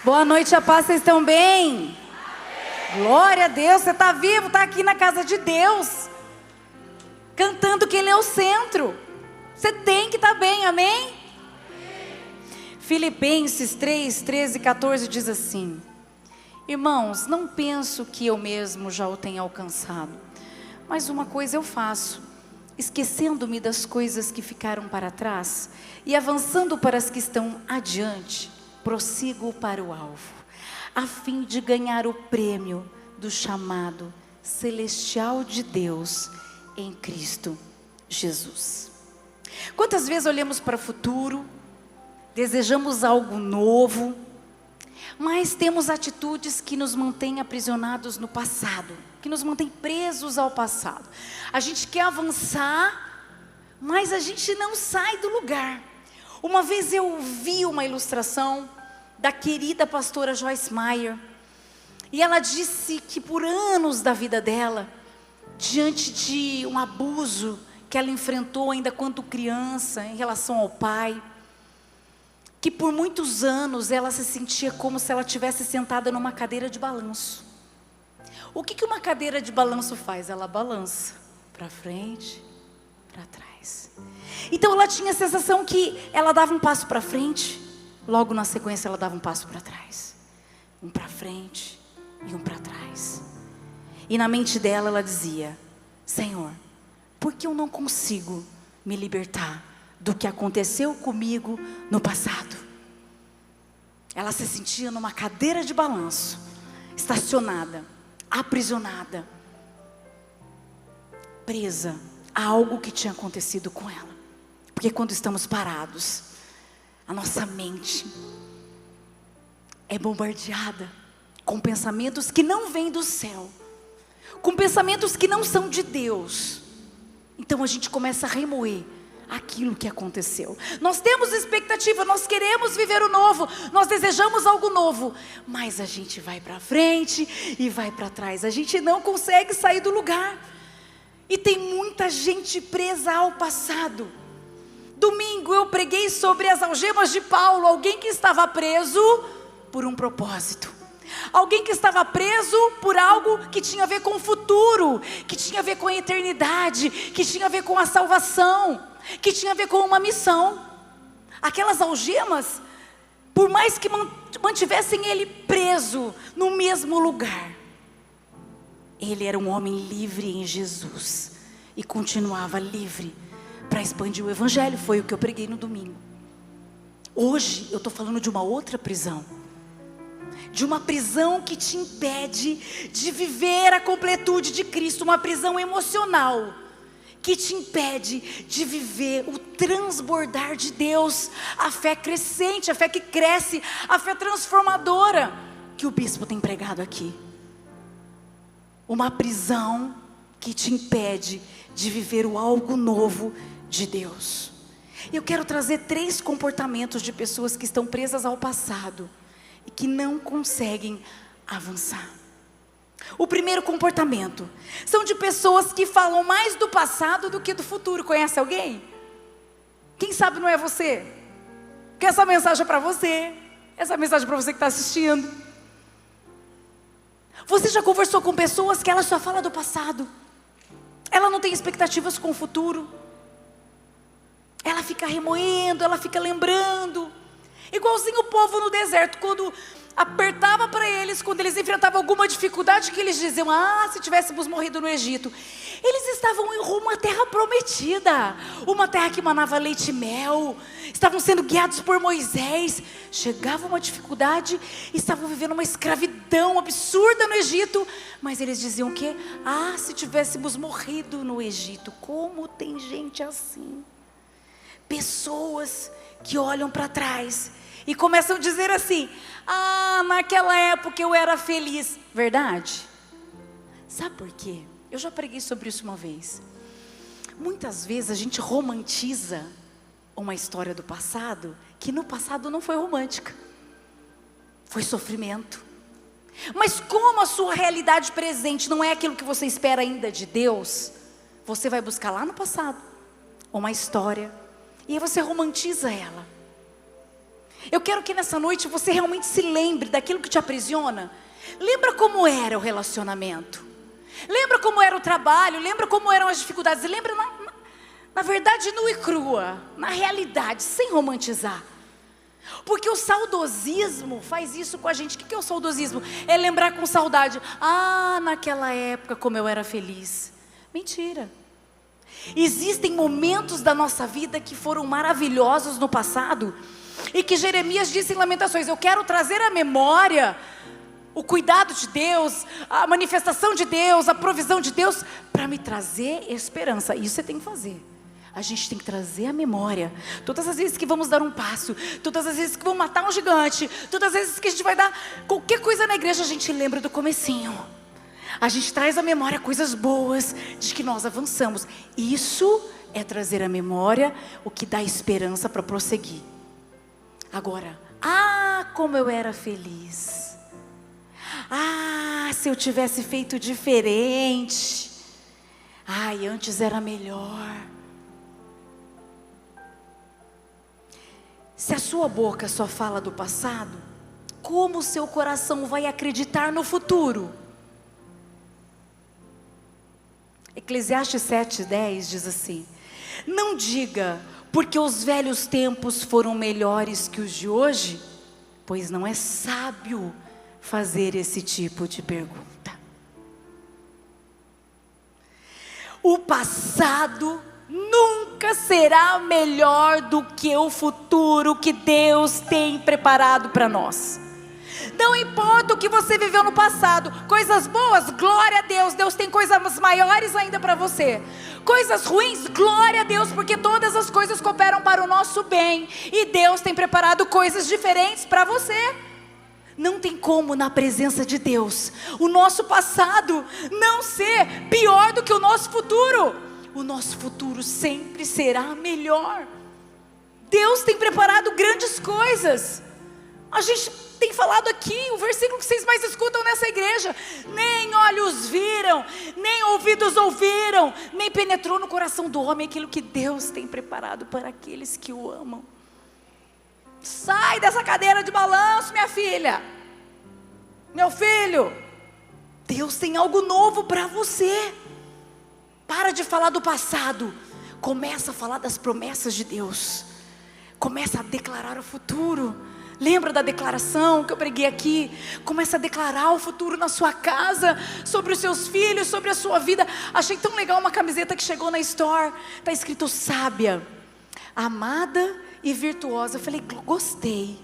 Boa noite, a paz, vocês estão bem? Glória a Deus, você está vivo, está aqui na casa de Deus, cantando que Ele é o centro. Você tem que estar bem, amém? Filipenses 3, 13 e 14 diz assim: irmãos, não penso que eu mesmo já o tenha alcançado, mas uma coisa eu faço, esquecendo-me das coisas que ficaram para trás e avançando para as que estão adiante, prossigo para o alvo, a fim de ganhar o prêmio do chamado celestial de Deus em Cristo Jesus. Quantas vezes olhamos para o futuro, desejamos algo novo, mas temos atitudes que nos mantêm aprisionados no passado, que nos mantêm presos ao passado. A gente quer avançar, mas a gente não sai do lugar. Uma vez eu vi uma ilustração da querida pastora Joyce Meyer, e ela disse que por anos da vida dela, diante de um abuso que ela enfrentou ainda quando criança em relação ao pai, que por muitos anos ela se sentia como se ela estivesse sentada numa cadeira de balanço. O que uma cadeira de balanço faz? Ela balança para frente, para trás. Então ela tinha a sensação que ela dava um passo para frente, logo na sequência ela dava um passo para trás, um para frente e um para trás. E na mente dela ela dizia: Senhor, por que eu não consigo me libertar do que aconteceu comigo no passado? Ela se sentia numa cadeira de balanço, estacionada, aprisionada, presa a algo que tinha acontecido com ela. Porque quando estamos parados, a nossa mente é bombardeada com pensamentos que não vêm do céu, com pensamentos que não são de Deus. Então a gente começa a remoer aquilo que aconteceu. Nós temos expectativa, nós queremos viver o novo, nós desejamos algo novo, mas a gente vai para frente e vai para trás, a gente não consegue sair do lugar. E tem muita gente presa ao passado. Domingo eu preguei sobre as algemas de Paulo, alguém que estava preso por um propósito, alguém que estava preso por algo que tinha a ver com o futuro, que tinha a ver com a eternidade, que tinha a ver com a salvação, que tinha a ver com uma missão. Aquelas algemas, por mais que mantivessem ele preso no mesmo lugar, ele era um homem livre em Jesus e continuava livre para expandir o evangelho. Foi o que eu preguei no domingo. Hoje eu estou falando de uma outra prisão, de uma prisão que te impede de viver a completude de Cristo, uma prisão emocional que te impede de viver o transbordar de Deus, a fé crescente, a fé que cresce, a fé transformadora que o bispo tem pregado aqui. Uma prisão que te impede de viver o algo novo de Deus. Eu quero trazer 3 comportamentos de pessoas que estão presas ao passado e que não conseguem avançar. O primeiro comportamento são de pessoas que falam mais do passado do que do futuro. Conhece alguém? Quem sabe não é você? Que essa mensagem é para você, essa mensagem é para você que está assistindo. Você já conversou com pessoas que ela só fala do passado, ela não tem expectativas com o futuro, ela fica remoendo, ela fica lembrando, igualzinho o povo no deserto, quando apertava para eles, quando eles enfrentavam alguma dificuldade, que eles diziam: ah, se tivéssemos morrido no Egito. Eles estavam em rumo à terra prometida, uma terra que manava leite e mel, estavam sendo guiados por Moisés. Chegava uma dificuldade, estavam vivendo uma escravidão absurda no Egito, mas eles diziam o quê? Ah, se tivéssemos morrido no Egito. Como tem gente assim? Pessoas que olham para trás e começam a dizer assim: ah, naquela época eu era feliz. Verdade? Sabe por quê? Eu já preguei sobre isso uma vez. Muitas vezes a gente romantiza uma história do passado, que no passado não foi romântica, foi sofrimento. Mas como a sua realidade presente não é aquilo que você espera ainda de Deus, você vai buscar lá no passado uma história, e aí você romantiza ela. Eu quero que nessa noite você realmente se lembre daquilo que te aprisiona. Lembra como era o relacionamento. Lembra como era o trabalho. Lembra como eram as dificuldades. Lembra na verdade nua e crua. Na realidade, sem romantizar. Porque o saudosismo faz isso com a gente. O que é o saudosismo? É lembrar com saudade. Ah, naquela época como eu era feliz. Mentira. Existem momentos da nossa vida que foram maravilhosos no passado. E que Jeremias disse em Lamentações: eu quero trazer à memória o cuidado de Deus, a manifestação de Deus, a provisão de Deus, para me trazer esperança. Isso você tem que fazer. A gente tem que trazer à memória todas as vezes que vamos dar um passo, todas as vezes que vamos matar um gigante, todas as vezes que a gente vai dar qualquer coisa na igreja, a gente lembra do comecinho. A gente traz à memória coisas boas de que nós avançamos. Isso é trazer à memória o que dá esperança para prosseguir. Agora, como eu era feliz. Se eu tivesse feito diferente. Antes era melhor. Se a sua boca só fala do passado, como o seu coração vai acreditar no futuro? Eclesiastes 7:10 diz assim: não diga, porque os velhos tempos foram melhores que os de hoje, pois não é sábio fazer esse tipo de pergunta. O passado nunca será melhor do que o futuro que Deus tem preparado para nós. Não importa o que você viveu no passado, coisas boas, glória a Deus, Deus tem coisas maiores ainda para você. Coisas ruins, glória a Deus, porque todas as coisas cooperam para o nosso bem, e Deus tem preparado coisas diferentes para você. Não tem como, na presença de Deus, o nosso passado não ser pior do que o nosso futuro. O nosso futuro sempre será melhor. Deus tem preparado grandes coisas. A gente tem falado aqui, o versículo que vocês mais escutam nessa igreja: nem olhos viram, nem ouvidos ouviram, nem penetrou no coração do homem aquilo que Deus tem preparado para aqueles que o amam. Sai dessa cadeira de balanço, minha filha, meu filho. Deus tem algo novo para você. Para de falar do passado, começa a falar das promessas de Deus. Começa a declarar o futuro. Lembra da declaração que eu preguei aqui? Começa a declarar o futuro na sua casa, sobre os seus filhos, sobre a sua vida. Achei tão legal uma camiseta que chegou na store. Está escrito sábia, amada e virtuosa. Eu falei, gostei.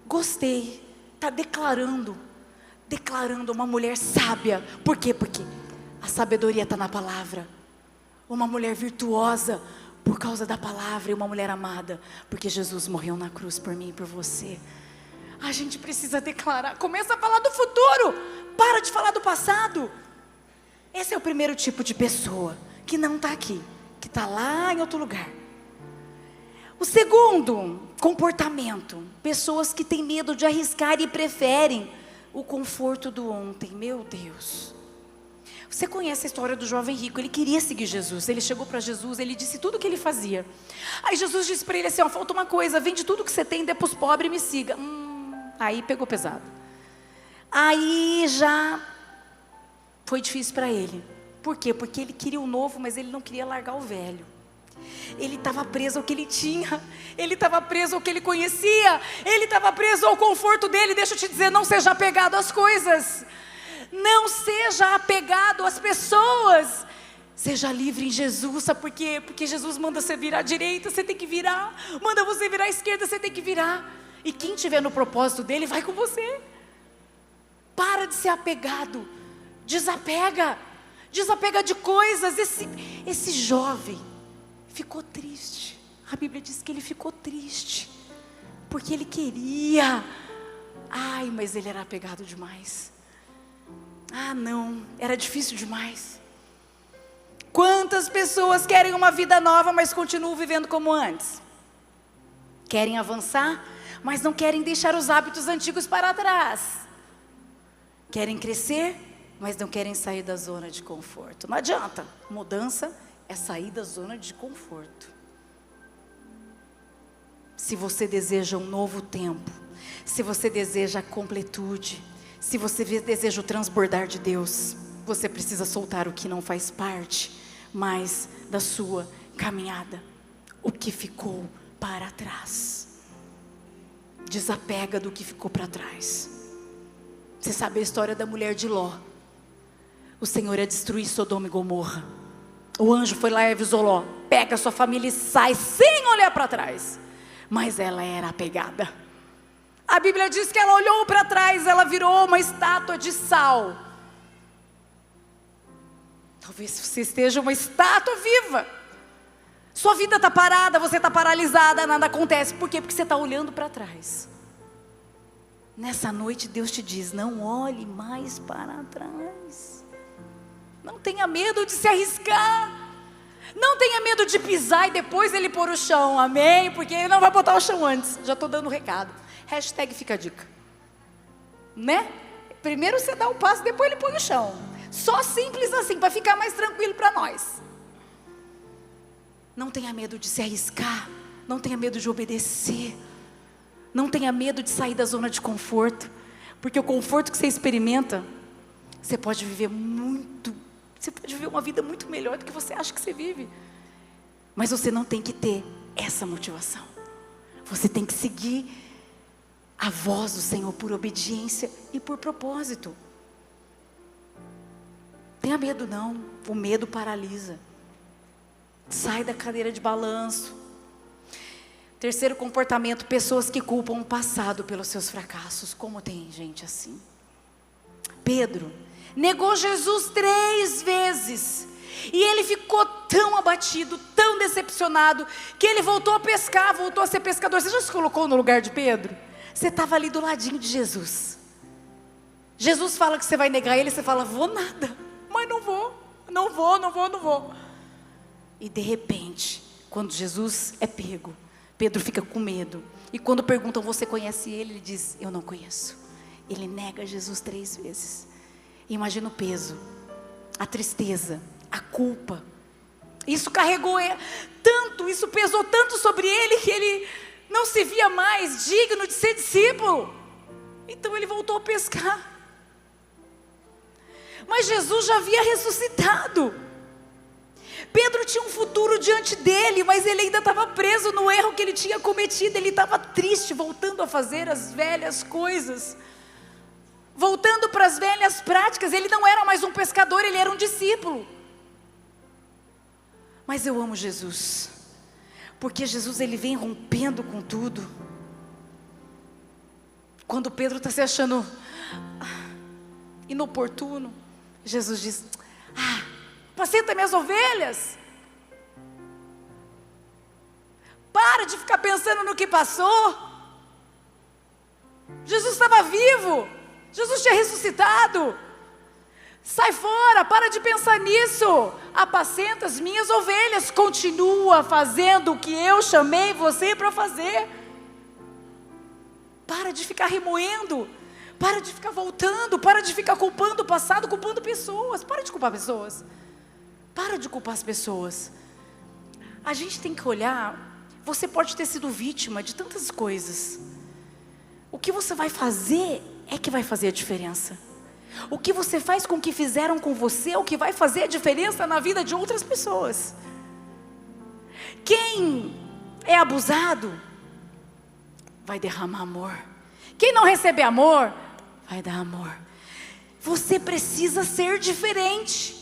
Gostei. Está declarando uma mulher sábia. Por quê? Porque a sabedoria está na palavra. Uma mulher virtuosa por causa da palavra, e uma mulher amada porque Jesus morreu na cruz por mim e por você. A gente precisa declarar. Começa a falar do futuro. Para de falar do passado. Esse é o primeiro tipo de pessoa que não está aqui, que está lá em outro lugar. O segundo comportamento: pessoas que têm medo de arriscar e preferem o conforto do ontem. Meu Deus. Você conhece a história do jovem rico? Ele queria seguir Jesus. Ele chegou para Jesus, ele disse tudo o que ele fazia. Aí Jesus disse para ele assim: falta uma coisa, vende tudo que você tem, dê para os pobres e me siga. Aí pegou pesado. Aí já foi difícil para ele. Por quê? Porque ele queria o novo, mas ele não queria largar o velho. Ele estava preso ao que ele tinha, ele estava preso ao que ele conhecia, ele estava preso ao conforto dele. Deixa eu te dizer, não seja apegado às coisas. Não seja apegado às pessoas. Seja livre em Jesus. Sabe por quê? Porque Jesus manda você virar à direita, você tem que virar. Manda você virar à esquerda, você tem que virar. E quem estiver no propósito dele, vai com você. Para de ser apegado. Desapega. Desapega de coisas. Esse jovem ficou triste. A Bíblia diz que ele ficou triste, porque ele queria. Mas ele era apegado demais. Não, era difícil demais. Quantas pessoas querem uma vida nova, mas continuam vivendo como antes? Querem avançar, mas não querem deixar os hábitos antigos para trás. Querem crescer, mas não querem sair da zona de conforto. Não adianta, mudança é sair da zona de conforto. Se você deseja um novo tempo, se você deseja a completude, se você deseja o transbordar de Deus, você precisa soltar o que não faz parte mais da sua caminhada, o que ficou para trás. Desapega do que ficou para trás. Você sabe a história da mulher de Ló. O Senhor ia destruir Sodoma e Gomorra. O anjo foi lá e avisou Ló: pega a sua família e sai sem olhar para trás. Mas ela era apegada. A Bíblia diz que ela olhou para trás, ela virou uma estátua de sal. Talvez você esteja uma estátua viva. Sua vida está parada, você está paralisada, nada acontece. Por quê? Porque você está olhando para trás. Nessa noite Deus te diz: não olhe mais para trás. Não tenha medo de se arriscar. Não tenha medo de pisar e depois ele pôr o chão, amém? Porque ele não vai botar o chão antes. Já estou dando um recado. Hashtag fica a dica, né? Primeiro você dá o passo, depois ele põe o chão. Só simples assim, para ficar mais tranquilo para nós. Não tenha medo de se arriscar. Não tenha medo de obedecer. Não tenha medo de sair da zona de conforto. Porque o conforto que você experimenta, você pode viver uma vida muito melhor do que você acha que você vive. Mas você não tem que ter essa motivação. Você tem que seguir a voz do Senhor por obediência e por propósito. Tenha medo não, o medo paralisa. Sai da cadeira de balanço. Terceiro comportamento, pessoas que culpam o passado pelos seus fracassos. Como tem gente assim? Pedro negou Jesus 3 vezes. E ele ficou tão abatido, tão decepcionado, que ele voltou a pescar, voltou a ser pescador. Você já se colocou no lugar de Pedro? Você estava ali do ladinho de Jesus. Jesus fala que você vai negar ele, você fala: vou nada, mas não vou. E de repente, quando Jesus é pego, Pedro fica com medo. E quando perguntam: você conhece ele? Ele diz: eu não conheço. Ele nega Jesus 3 vezes. Imagina o peso, a tristeza, a culpa. Isso carregou tanto, isso pesou tanto sobre ele, que ele não se via mais digno de ser discípulo. Então ele voltou a pescar. Mas Jesus já havia ressuscitado. Pedro tinha um futuro diante dele, mas ele ainda estava preso no erro que ele tinha cometido. Ele estava triste, voltando a fazer as velhas coisas, voltando para as velhas práticas. Ele não era mais um pescador, ele era um discípulo. Mas eu amo Jesus, porque Jesus, ele vem rompendo com tudo. Quando Pedro está se achando inoportuno, Jesus diz: apacenta minhas ovelhas. Para de ficar pensando no que passou. Jesus estava vivo, Jesus tinha ressuscitado. Sai fora, para de pensar nisso. Apacenta as minhas ovelhas. Continua fazendo o que eu chamei você para fazer. Para de ficar remoendo. Para de ficar voltando. Para de ficar culpando o passado, culpando pessoas. Para de culpar pessoas. Para de culpar as pessoas. A gente tem que olhar. Você pode ter sido vítima de tantas coisas. O que você vai fazer é que vai fazer a diferença. O que você faz com o que fizeram com você é o que vai fazer a diferença na vida de outras pessoas. Quem é abusado vai derramar amor. Quem não receber amor vai dar amor. Você precisa ser diferente.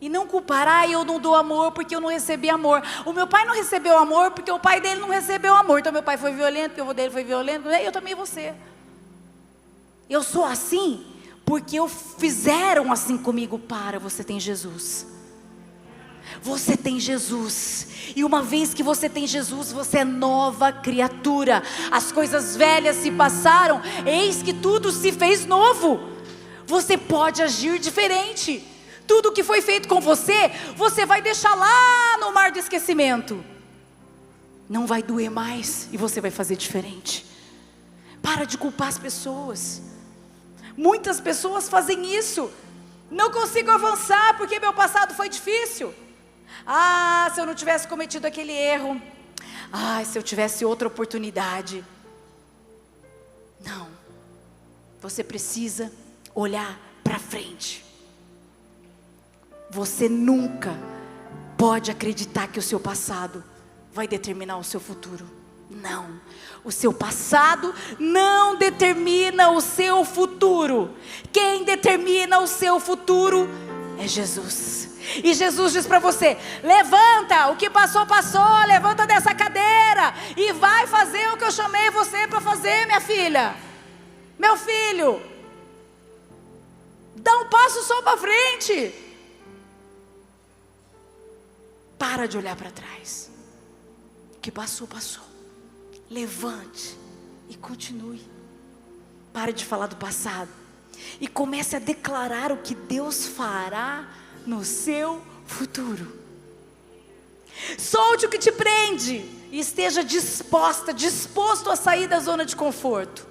E não culpar: eu não dou amor porque eu não recebi amor. O meu pai não recebeu amor porque o pai dele não recebeu amor. Então meu pai foi violento, porque o avô dele foi violento. Eu também vou ser. Eu sou assim porque fizeram assim comigo. Você tem Jesus. Você tem Jesus. E uma vez que você tem Jesus, você é nova criatura. As coisas velhas se passaram, eis que tudo se fez novo. Você pode agir diferente. Tudo que foi feito com você, você vai deixar lá no mar do esquecimento. Não vai doer mais e você vai fazer diferente. Para de culpar as pessoas. Muitas pessoas fazem isso. Não consigo avançar porque meu passado foi difícil. Se eu não tivesse cometido aquele erro. Ai, se eu tivesse outra oportunidade. Não. Você precisa olhar para frente. Você nunca pode acreditar que o seu passado vai determinar o seu futuro. Não. O seu passado não determina o seu futuro. Quem determina o seu futuro é Jesus. E Jesus diz para você: levanta, o que passou, passou. Levanta dessa cadeira e vai fazer o que eu chamei você para fazer, minha filha, meu filho. Dá um passo só para frente. Para de olhar para trás. O que passou, passou. Levante e continue. Pare de falar do passado e comece a declarar o que Deus fará no seu futuro. Solte o que te prende e esteja disposto a sair da zona de conforto.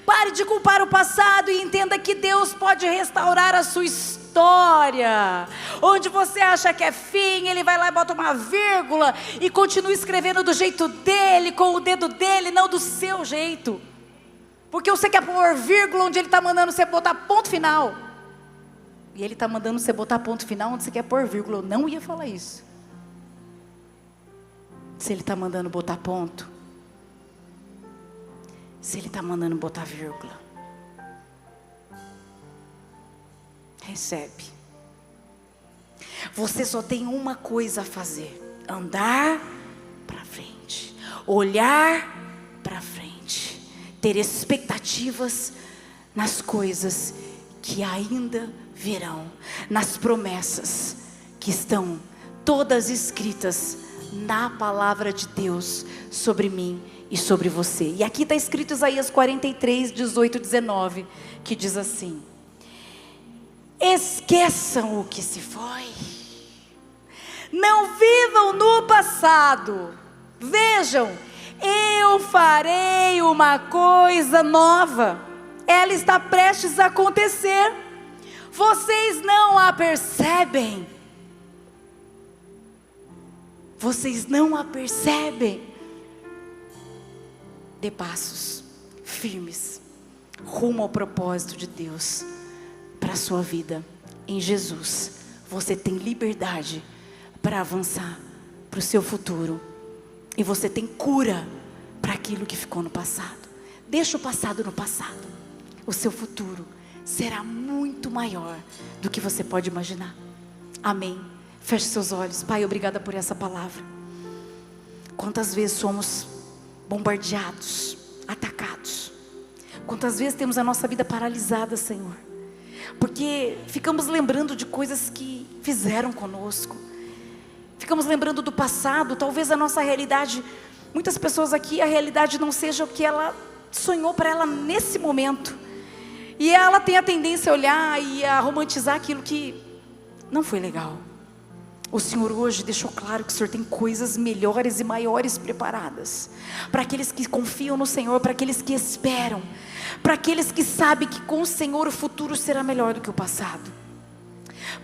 Pare de culpar o passado e entenda que Deus pode restaurar a sua história. Onde você acha que é fim, Ele vai lá e bota uma vírgula e continua escrevendo do jeito dele, com o dedo dele, não do seu jeito. Porque você quer pôr vírgula onde Ele está mandando você botar ponto final. E Ele está mandando você botar ponto final onde você quer pôr vírgula. Eu não ia falar isso. Se Ele está mandando botar ponto, se Ele está mandando botar vírgula, recebe. Você só tem uma coisa a fazer: andar para frente, olhar para frente, ter expectativas nas coisas que ainda virão, nas promessas que estão todas escritas na palavra de Deus sobre mim e sobre você. E aqui está escrito Isaías 43, 18, 19, que diz assim: esqueçam o que se foi, não vivam no passado, vejam, eu farei uma coisa nova, ela está prestes a acontecer, vocês não a percebem. Vocês não a percebem. Dê passos firmes rumo ao propósito de Deus para a sua vida. Em Jesus você tem liberdade para avançar para o seu futuro. E você tem cura para aquilo que ficou no passado. Deixa o passado no passado. O seu futuro será muito maior do que você pode imaginar. Amém. Feche seus olhos. Pai, obrigada por essa palavra. Quantas vezes somos bombardeados, atacados. Quantas vezes temos a nossa vida paralisada, Senhor, porque ficamos lembrando de coisas que fizeram conosco. Ficamos lembrando do passado. Talvez a nossa realidade, muitas pessoas aqui, a realidade não seja o que ela sonhou para ela nesse momento. E ela tem a tendência a olhar e a romantizar aquilo que não foi legal. O Senhor hoje deixou claro que o Senhor tem coisas melhores e maiores preparadas para aqueles que confiam no Senhor, para aqueles que esperam, para aqueles que sabem que com o Senhor o futuro será melhor do que o passado.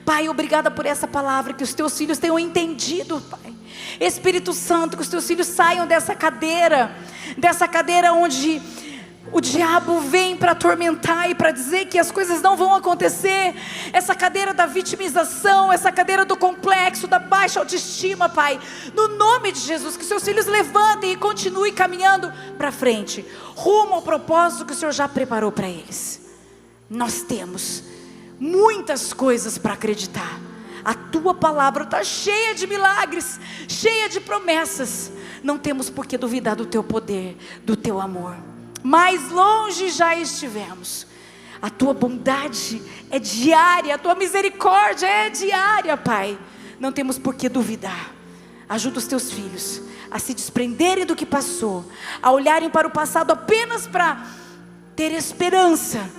Pai, obrigada por essa palavra, que os teus filhos tenham entendido, Pai. Espírito Santo, que os teus filhos saiam dessa cadeira onde o diabo vem para atormentar e para dizer que as coisas não vão acontecer. Essa cadeira da vitimização, essa cadeira do complexo, da baixa autoestima, Pai. No nome de Jesus, que seus filhos levantem e continuem caminhando para frente, rumo ao propósito que o Senhor já preparou para eles. Nós temos muitas coisas para acreditar. A tua palavra está cheia de milagres, cheia de promessas. Não temos por que duvidar do teu poder, do teu amor. Mais longe já estivemos. A tua bondade é diária, a tua misericórdia é diária, Pai. Não temos por que duvidar. Ajuda os teus filhos a se desprenderem do que passou, a olharem para o passado apenas para ter esperança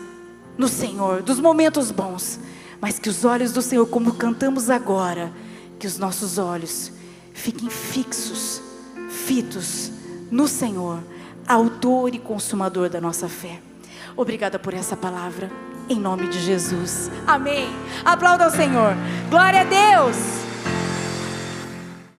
no Senhor, dos momentos bons, mas que os olhos do Senhor, como cantamos agora, que os nossos olhos fiquem fixos, fitos no Senhor, autor e consumador da nossa fé. Obrigada por essa palavra, em nome de Jesus, amém. Aplauda ao Senhor, glória a Deus.